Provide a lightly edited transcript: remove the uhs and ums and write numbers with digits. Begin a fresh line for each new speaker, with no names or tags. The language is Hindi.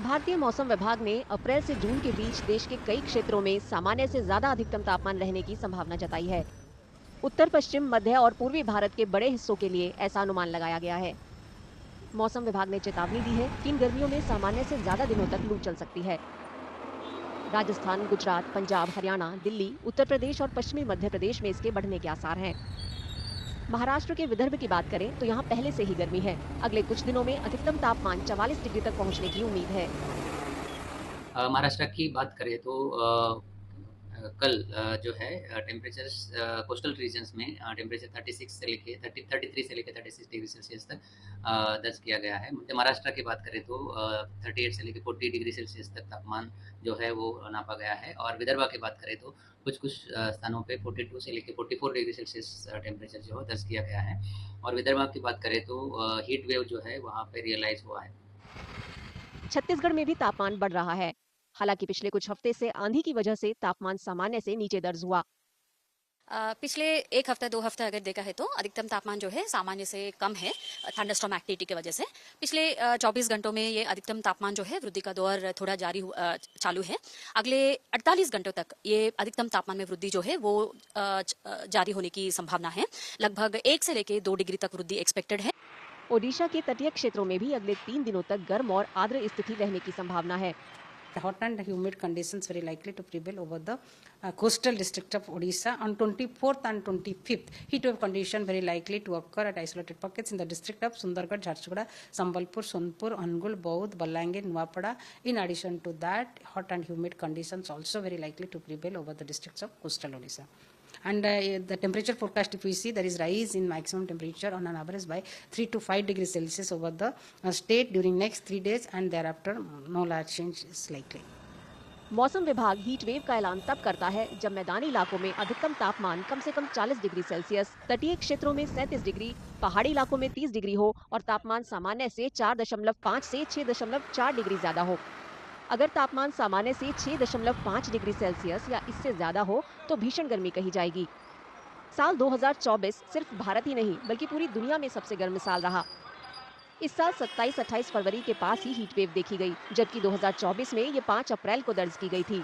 भारतीय मौसम विभाग ने अप्रैल से जून के बीच देश के कई क्षेत्रों में सामान्य से ज्यादा अधिकतम तापमान रहने की संभावना जताई है। उत्तर पश्चिम मध्य और पूर्वी भारत के बड़े हिस्सों के लिए ऐसा अनुमान लगाया गया है। मौसम विभाग ने चेतावनी दी है कि इन गर्मियों में सामान्य से ज्यादा दिनों तक लू चल सकती है। राजस्थान, गुजरात, पंजाब, हरियाणा, दिल्ली, उत्तर प्रदेश और पश्चिमी मध्य प्रदेश में इसके बढ़ने के आसार हैं। महाराष्ट्र के विदर्भ की बात करें तो यहाँ पहले से ही गर्मी है। अगले कुछ दिनों में अधिकतम तापमान 44 डिग्री तक पहुँचने की उम्मीद है।
महाराष्ट्र की बात करें तो कल जो है टेम्परेचर्स कोस्टल रीजन्स में टेम्परेचर 36 से लेके 33 से लेके 36 डिग्री सेल्सियस तक दर्ज किया गया है। मध्य महाराष्ट्र की बात करें तो 38 से लेके 40 डिग्री सेल्सियस तक तापमान जो है वो नापा गया है। और विदर्भ की बात करें तो कुछ स्थानों पे 42 से लेके 44 डिग्री सेल्सियस टेम्परेचर जो है दर्ज किया गया है। और विदर्भ की बात करें तो हीट वेव जो है वहाँ पे रियलाइज हुआ है।
छत्तीसगढ़ में भी तापमान बढ़ रहा है। हालांकि पिछले कुछ हफ्ते से आंधी की वजह से तापमान सामान्य से नीचे दर्ज हुआ।
पिछले 1 हफ्ता 2 हफ्ता अगर देखा है तो अधिकतम तापमान जो है सामान्य से कम है थंडरस्टॉर्म एक्टिविटी की वजह से। पिछले 24 घंटों में ये अधिकतम तापमान जो है वृद्धि का दौर थोड़ा चालू है। अगले 48 घंटों तक ये अधिकतम तापमान में वृद्धि जो है वो जारी होने की संभावना है। लगभग 1 से लेके 2 डिग्री तक वृद्धि एक्सपेक्टेड है।
ओडिशा के तटीय क्षेत्रों में भी अगले 3 दिनों तक गर्म और आर्द्र स्थिति रहने की संभावना है।
Hot and humid conditions very likely to prevail over the coastal district of Odisha on 24th and 25th. Heat wave condition very likely to occur at isolated pockets in the district of Sundargarh, Jharsuguda, Sambalpur, Sonpur, Angul, Baud, Balangir, Nuapada. In addition to that, hot and humid conditions also very likely to prevail over the districts of coastal Odisha. And the temperature forecast, if we see, there is rise in maximum temperature on an average by 3 to 5 degrees Celsius over the state during next 3 days, and thereafter no large change is likely.
मौसम विभाग हीट वेव का ऐलान तब करता है जब मैदानी इलाकों में अधिकतम तापमान कम से कम 40 डिग्री सेल्सियस, तटीय क्षेत्रों में 37 डिग्री, पहाड़ी इलाकों में 30 डिग्री हो और तापमान सामान्य से 4.5 से 6.4 डिग्री ज्यादा हो। अगर तापमान सामान्य से 6.5 डिग्री सेल्सियस या इससे ज्यादा हो तो भीषण गर्मी कही जाएगी। साल 2024 सिर्फ भारत ही नहीं बल्कि पूरी दुनिया में सबसे गर्म साल रहा। इस साल 27-28 फरवरी के पास ही हीट वेव देखी गई, जबकि 2024 में ये 5 अप्रैल को दर्ज की गई थी।